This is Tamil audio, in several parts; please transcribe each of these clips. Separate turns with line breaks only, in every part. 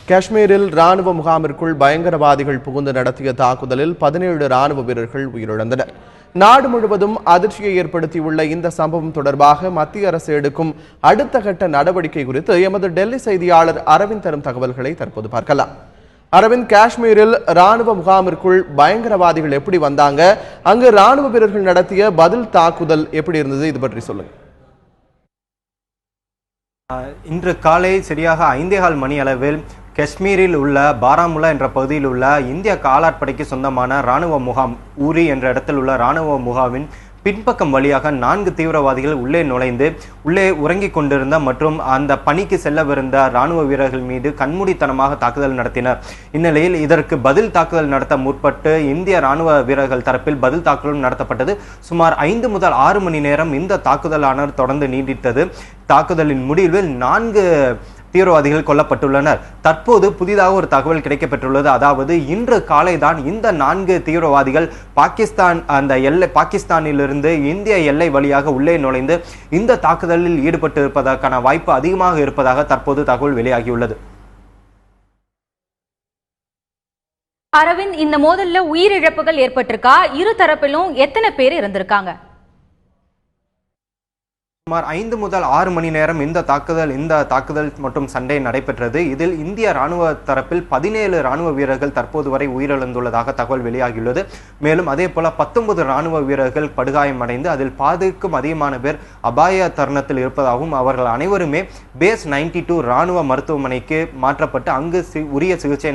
காஷ்மீரில் ராணுவ முகாமிற்குள் பயங்கரவாதிகள் புகுந்து நடத்திய தாக்குதலில் 17 ராணுவ வீரர்கள் உயிரிழந்தனர். நாடு முழுவதும் அதிர்ச்சியை ஏற்படுத்தியுள்ள இந்த சம்பவம் தொடர்பாக மத்திய அரசு எடுக்கும் அடுத்த கட்ட நடவடிக்கை குறித்து எமது டெல்லி செய்தியாளர் அரவிந்த் தரும் தகவல்களை தற்போது பார்க்கலாம். அரவிந்த், காஷ்மீரில் ராணுவ முகாமிற்குள் பயங்கரவாதிகள் எப்படி வந்தாங்க, அங்கு ராணுவ வீரர்கள் நடத்திய பதில் தாக்குதல் எப்படி இருந்தது, இது பற்றி சொல்லுங்க.
இன்று காலை சரியாக 5:15 மணி அளவில் காஷ்மீரில் உள்ள பாராமுல்லா என்ற பகுதியில் உள்ள இந்திய காலாட்படைக்கு சொந்தமான இராணுவ முகாம் ஊரி என்ற இடத்தில் உள்ள இராணுவ முகாமின் பின்பக்கம் வழியாக 4 தீவிரவாதிகள் உள்ளே நுழைந்து உள்ளே உறங்கிக் கொண்டிருந்த மற்றும் அந்த பணிக்கு செல்லவிருந்த இராணுவ வீரர்கள் மீது கண்மூடித்தனமாக தாக்குதல் நடத்தினர். இந்நிலையில் இதற்கு பதில் தாக்குதல் நடத்த முற்பட்டு இந்திய இராணுவ வீரர்கள் தரப்பில் பதில் தாக்குதலும் நடத்தப்பட்டது. சுமார் 5 முதல் 6 மணி நேரம் இந்த தாக்குதலானது தொடர்ந்து நீடித்தது. தாக்குதலின் முடிவில் 4 தீவிரவாதிகள் கொல்லப்பட்டுள்ளனர். தற்போது புதிதாக ஒரு தகவல் கிடைக்கப்பெற்றுள்ளது. அதாவது இன்று காலை தான் இந்த 4 தீவிரவாதிகள் பாகிஸ்தானிலிருந்து இந்திய எல்லை வழியாக உள்ளே நுழைந்து இந்த தாக்குதலில் ஈடுபட்டு இருப்பதற்கான வாய்ப்பு அதிகமாக இருப்பதாக தற்போது தகவல் வெளியாகியுள்ளது.
அரவிந்த், இந்த மோதல்ல உயிரிழப்புகள் ஏற்பட்டிருக்கா? இரு தரப்பிலும் எத்தனை பேர் இருந்திருக்காங்க?
சுமார் 5 முதல் 6 மணி நேரம் இந்த தாக்குதல் மற்றும் சண்டை நடைபெற்றது. இதில் இந்திய ராணுவ தரப்பில் 17 ராணுவ வீரர்கள் தற்போது வரை உயிரிழந்துள்ளதாக தகவல் வெளியாகியுள்ளது. மேலும் அதே போல 19 ராணுவ வீரர்கள் படுகாயமடைந்து அதில் பாதிக்கும் அதிகமான பேர் அபாய தருணத்தில் இருப்பதாகவும் அவர்கள் அனைவருமே பேஸ் 92 ராணுவ மருத்துவமனைக்கு மாற்றப்பட்டு அங்கு உரிய சிகிச்சை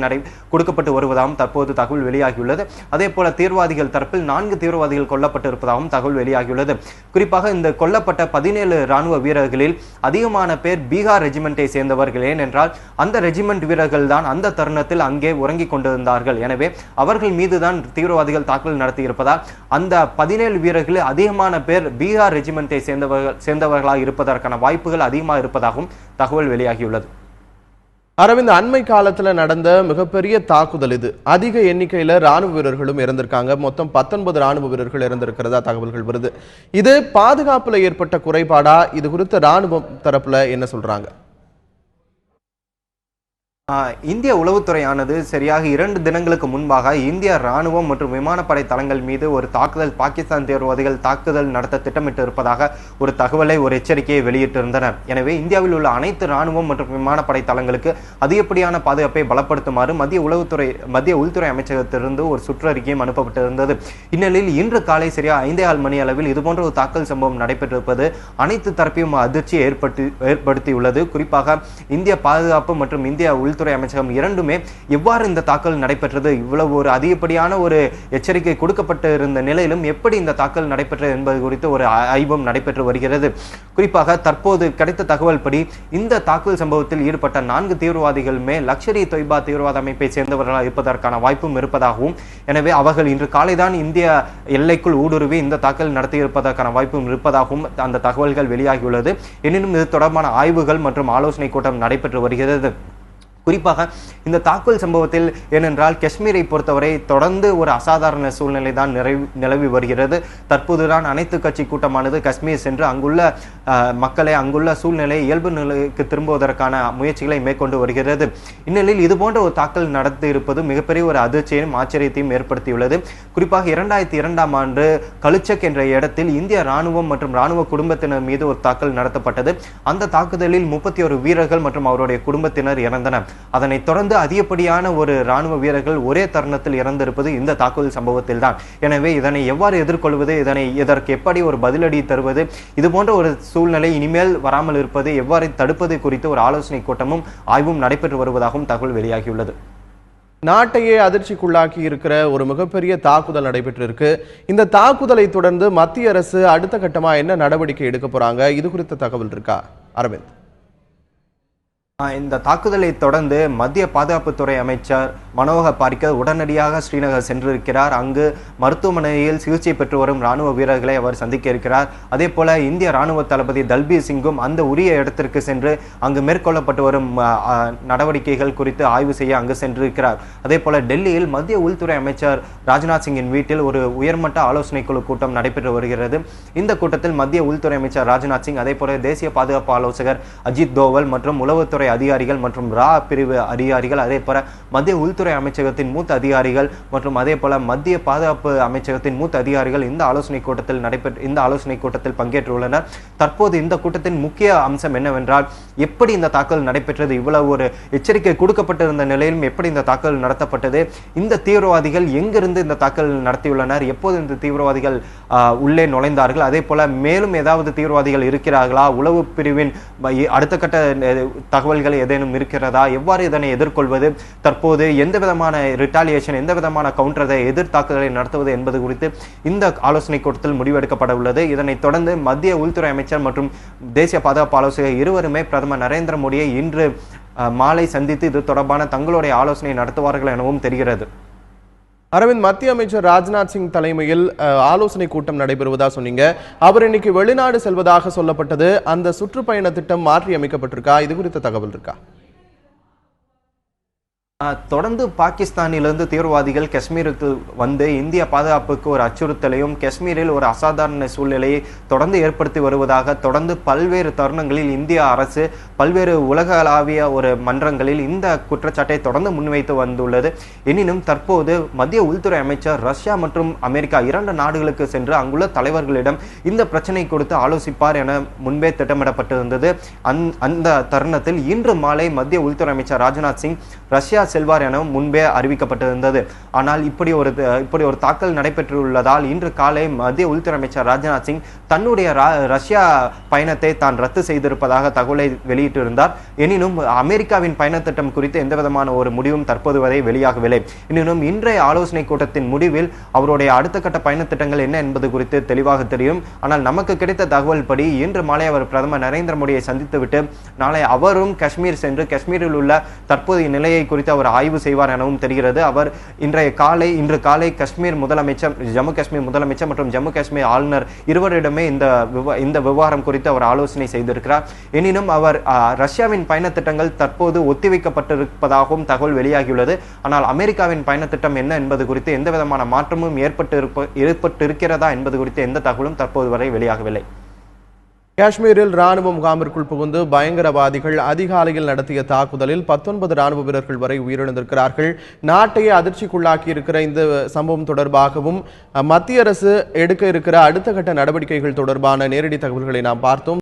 கொடுக்கப்பட்டு வருவதாகவும் தற்போது தகவல் வெளியாகியுள்ளது. அதே போல தீவிரவாதிகள் தரப்பில் 4 தீவிரவாதிகள் கொல்லப்பட்டு இருப்பதாகவும் தகவல் வெளியாகியுள்ளது. குறிப்பாக இந்த கொல்லப்பட்ட 17 ராணுவ வீரர்களில் அதிகமான பேர் பீகார் ரெஜிமெண்டை சேர்ந்தவர்கள். ஏனென்றால் அந்த ரெஜிமெண்ட் வீரர்கள் தான் அந்த தருணத்தில் அங்கே உறங்கிக் கொண்டிருந்தார்கள். எனவே அவர்கள் மீதுதான் தீவிரவாதிகள் தாக்குதல் நடத்தி இருப்பதால் அந்த 17 வீரர்களில் அதிகமான பேர் பீகார் ரெஜிமெண்டை சேர்ந்தவர்களாக இருப்பதற்கான வாய்ப்புகள் அதிகமாக இருப்பதாகவும் தகவல் வெளியாகியுள்ளது.
அரவிந்த், அண்மை காலத்துல நடந்த மிகப்பெரிய தாக்குதல் இது. அதிக எண்ணிக்கையில ராணுவ வீரர்களும் இறந்திருக்காங்க. மொத்தம் 19 ராணுவ வீரர்கள் இறந்திருக்கிறதா தகவல்கள் வருது. இது பாதுகாப்புல ஏற்பட்ட குறைபாடா? இது குறித்து ராணுவ தரப்புல என்ன சொல்றாங்க?
இந்திய உளவுத்துறையானது சரியாக 2 தினங்களுக்கு முன்பாக இந்திய ராணுவம் மற்றும் விமானப்படை தளங்கள் மீது ஒரு தாக்குதல் பாகிஸ்தான் தீவிரவாதிகள் தாக்குதல் நடத்த திட்டமிட்டு இருப்பதாக ஒரு தகவலை ஒரு எச்சரிக்கையை வெளியிட்டிருந்தனர். எனவே இந்தியாவில் உள்ள அனைத்து ராணுவம் மற்றும் விமானப்படை தளங்களுக்கு அதிகப்படியான பாதுகாப்பை பலப்படுத்துமாறு மத்திய உள்துறை அமைச்சகத்திலிருந்து ஒரு சுற்றறிக்கையும் அனுப்பப்பட்டிருந்தது. இந்நிலையில் இன்று காலை சரியாக 5:15 மணி அளவில் இதுபோன்ற ஒரு தாக்கல் சம்பவம் நடைபெற்றிருப்பது அனைத்து தரப்பையும் அதிர்ச்சியை ஏற்படுத்தியுள்ளது. குறிப்பாக இந்திய பாதுகாப்பு மற்றும் இந்திய உள்துறை அமைச்சகம் இரண்டுமே எவ்வாறு இந்த தாக்கல் நடைபெற்றது, இவ்வளவு ஒரு அதிகப்படியான ஒரு எச்சரிக்கை கொடுக்கப்பட்டு இருந்த நிலையிலும் எப்படி இந்த தாக்கல் நடைபெற்றது என்பது குறித்து ஒரு ஆய்வும் நடைபெற்று வருகிறது. குறிப்பாக தற்போது கிடைத்த தகவல் படி இந்த தாக்குதல் சம்பவத்தில் ஈடுபட்ட 4 தீவிரவாதிகளுமே லஷ்கர்-இ தொய்பா தீவிரவாத அமைப்பை சேர்ந்தவர்களாக இருப்பதற்கான வாய்ப்பும் இருப்பதாகவும், எனவே அவர்கள் இன்று காலைதான் இந்திய எல்லைக்குள் ஊடுருவி இந்த தாக்கல் நடத்தி இருப்பதற்கான வாய்ப்பும் இருப்பதாகவும் அந்த தகவல்கள் வெளியாகியுள்ளது. எனினும் இது தொடர்பான ஆய்வுகள் மற்றும் ஆலோசனை கூட்டம் நடைபெற்று வருகிறது. குறிப்பாக இந்த தாக்குதல் சம்பவத்தில் ஏனென்றால் காஷ்மீரை பொறுத்தவரை தொடர்ந்து ஒரு அசாதாரண சூழ்நிலை தான் நிலவி வருகிறது. தற்போதுதான் அனைத்து கட்சி கூட்டமானது காஷ்மீர் சென்று அங்குள்ள மக்களை அங்குள்ள சூழ்நிலை இயல்பு நிலைக்கு திரும்புவதற்கான முயற்சிகளை மேற்கொண்டு வருகிறது. இந்நிலையில் இதுபோன்ற ஒரு தாக்கல் நடத்தி இருப்பது மிகப்பெரிய ஒரு அதிர்ச்சியையும் ஆச்சரியத்தையும் ஏற்படுத்தியுள்ளது. குறிப்பாக 2002ஆம் ஆண்டு கலுச்சக் என்ற இடத்தில் இந்திய ராணுவம் மற்றும் ராணுவ குடும்பத்தினர் மீது ஒரு தாக்கல் நடத்தப்பட்டது. அந்த தாக்குதலில் 31 வீரர்கள் மற்றும் அவருடைய குடும்பத்தினர் இறந்தனர். அதனைத் தொடர்ந்து அதிகப்படியான ஒரு ராணுவ வீரர்கள் ஒரே தருணத்தில் இறந்திருப்பது இந்த தாக்குதல் சம்பவத்தில் தான். எனவே இதனை எவ்வாறு எதிர்கொள்வது, இதற்கு எப்படி ஒரு பதிலடி தருவது, இது போன்ற ஒரு சூழ்நிலை இனிமேல் வராமல் இருப்பது எவ்வாறு தடுப்பது குறித்து ஒரு ஆலோசனை கூட்டமும் ஆய்வும் நடைபெற்று வருவதாகவும் தகவல் வெளியாகியுள்ளது.
நாட்டையே அதிர்ச்சிக்குள்ளாக்கி இருக்கிற ஒரு மிகப்பெரிய தாக்குதல் நடைபெற்றிருக்கு. இந்த தாக்குதலை தொடர்ந்து மத்திய அரசு அடுத்த கட்டமா என்ன நடவடிக்கை எடுக்க போறாங்க, இது குறித்த தகவல் இருக்கா அரவிந்த்?
இந்த தாக்குதலை தொடர்ந்து மத்திய பாதுகாப்புத்துறை அமைச்சர் மனோகர் பாரிக்கர் உடனடியாக ஸ்ரீநகர் சென்றிருக்கிறார். அங்கு மருத்துவமனையில் சிகிச்சை பெற்று வரும் ராணுவ வீரர்களை அவர் சந்திக்க இருக்கிறார். அதே போல இந்திய ராணுவ தளபதி தல்பீர் சிங்கும் அந்த உரிய இடத்திற்கு சென்று அங்கு மேற்கொள்ளப்பட்டு வரும் நடவடிக்கைகள் குறித்து ஆய்வு செய்ய அங்கு சென்றிருக்கிறார். அதே போல டெல்லியில் மத்திய உள்துறை அமைச்சர் ராஜ்நாத் சிங்கின் வீட்டில் ஒரு உயர்மட்ட ஆலோசனை குழு கூட்டம் நடைபெற்று வருகிறது. இந்த கூட்டத்தில் மத்திய உள்துறை அமைச்சர் ராஜ்நாத் சிங், அதே போல தேசிய பாதுகாப்பு ஆலோசகர் அஜித் தோவல் மற்றும் உளவுத்துறை அதிகாரிகள் மற்றும் ரா பிரிவு அதிகாரிகள், அதே போல மத்திய உள்துறை அமைச்சகத்தின் மூத்த அதிகாரிகள் மற்றும் அதே போல மத்திய பாதுகாப்பு அமைச்சகத்தின் மூத்த அதிகாரிகள் இந்த ஆலோசனை கூட்டத்தில் பங்கேற்றுள்ளனர். தற்போது இந்த கூட்டத்தின் முக்கிய அம்சம் என்னவென்றால், எப்படி இந்த தாக்குதல் நடைபெற்றது, இவ்வளவு ஒரு எச்சரிக்கை கொடுக்கப்பட்டிருந்த நிலையிலும் எப்படி இந்த தாக்குதல் நடத்தப்பட்டது, இந்த தீவிரவாதிகள் எங்கிருந்து இந்த தாக்குதல் நடத்தியுள்ளனர், எப்போது இந்த தீவிரவாதிகள் உள்ளே நுழைந்தார்கள், அதே போல மேலும் ஏதாவது தீவிரவாதிகள் இருக்கிறார்களா, உளவு பிரிவின் அடுத்த கட்ட தகவல்கள் ஏதேனும் இருக்கிறதா, எவ்வாறு இதனை எதிர்கொள்வது, தற்போது எந்த விதமான ரிட்டாலியேஷன், எந்த விதமான கவுண்டரை எதிர் தாக்குதலை நடத்துவது என்பது குறித்து இந்த ஆலோசனை கூட்டத்தில் முடிவெடுக்கப்பட உள்ளது. இதனைத் தொடர்ந்து மத்திய உள்துறை அமைச்சர் மற்றும் தேசிய பாதுகாப்பு ஆலோசகர் இருவருமே பிரதமர் நரேந்திர மோடியை இன்று மாலை சந்தித்து இது தொடர்பான தங்களுடைய ஆலோசனை நடத்துவார்கள் எனவும் தெரிகிறது.
அரவிந்த், மத்திய அமைச்சர் ராஜ்நாத் சிங் தலைமையில் ஆலோசனை கூட்டம் நடைபெறுவதா சொன்னீங்க. அவர் இன்னைக்கு வெளிநாடு செல்வதாக சொல்லப்பட்டது. அந்த சுற்றுப்பயண திட்டம் மாற்றி அமைக்கப்பட்டிருக்கா? இது குறித்த தகவல் இருக்கா?
தொடர்ந்து பாகிஸ்தானிலிருந்து தீவிரவாதிகள் காஷ்மீருக்கு வந்து இந்திய பாதுகாப்புக்கு ஒரு அச்சுறுத்தலையும் காஷ்மீரில் ஒரு அசாதாரண சூழ்நிலையை தொடர்ந்து ஏற்படுத்தி வருவதாக தொடர்ந்து பல்வேறு தருணங்களில் இந்திய அரசு பல்வேறு உலகளாவிய ஒரு மன்றங்களில் இந்த குற்றச்சாட்டை தொடர்ந்து முன்வைத்து வந்துள்ளது. எனினும் தற்போது மத்திய உள்துறை அமைச்சர் ரஷ்யா மற்றும் அமெரிக்கா 2 நாடுகளுக்கு சென்று அங்குள்ள தலைவர்களிடம் இந்த பிரச்சனை கொடுத்து ஆலோசிப்பார் என முன்பே திட்டமிடப்பட்டிருந்தது. அந்த தருணத்தில் இன்று மாலை மத்திய உள்துறை அமைச்சர் ராஜ்நாத் சிங் ரஷ்யா செல்வார் என முன்பே அறிவிக்கப்பட்டிருந்தது. ஆனால் இப்படி ஒரு தாக்கல் நடைபெற்றுள்ளதால் இன்று காலை மத்திய உள்துறை அமைச்சர் ராஜ்நாத் சிங் தன்னுடைய ரஷ்யா பயணத்தை தான் ரத்து செய்திருப்பதாக தகவலை வெளியிட்டிருந்தார். எனினும் அமெரிக்காவின் பயண திட்டம் குறித்து எந்த விதமான ஒரு முடிவும் தற்போது வரை வெளியாகவில்லை. எனினும் இன்றைய ஆலோசனை கூட்டத்தின் முடிவில் அவருடைய அடுத்த கட்ட பயண திட்டங்கள் என்ன என்பது குறித்து தெளிவாக தெரியும். ஆனால் நமக்கு கிடைத்த தகவல் படி இன்று மாலை அவர் பிரதமர் நரேந்திர மோடியை சந்தித்துவிட்டு நாளை அவரும் காஷ்மீர் சென்று காஷ்மீரில் உள்ள தற்போதைய நிலையை குறித்து அவர் ஆய்வு செய்வார் எனவும் தெரிகிறது. அவர் இன்று காலை காஷ்மீர் முதலமைச்சர், ஜம்மு காஷ்மீர் முதலமைச்சர் மற்றும் ஜம்மு காஷ்மீர் ஆளுநர் இருவரிடமே இந்த விவகாரம் குறித்து அவர் ஆலோசனை செய்திருக்கிறார். எனினும் அவர் ரஷ்யாவின் பயண திட்டங்கள் தற்போது ஒத்திவைக்கப்பட்டிருப்பதாகவும் தகவல் வெளியாகியுள்ளது. ஆனால் அமெரிக்காவின் பயண திட்டம் என்ன என்பது குறித்து எந்த விதமான மாற்றமும் ஏற்பட்டிருக்கிறதா என்பது குறித்து எந்த தகவலும் தற்போது வரை வெளியாகவில்லை.
காஷ்மீரில் ராணுவ முகாமிற்குள் புகுந்து பயங்கரவாதிகள் அதிகாலையில் நடத்திய தாக்குதலில் 19 ராணுவ வீரர்கள் வரை உயிரிழந்திருக்கிறார்கள். நாட்டையே அதிர்ச்சிக்குள்ளாக்கி இருக்கிற இந்த சம்பவம் தொடர்பாகவும் மத்திய அரசு எடுக்க இருக்கிற அடுத்த கட்ட நடவடிக்கைகள் தொடர்பான நேரடி தகவல்களை நாம் பார்த்தோம்.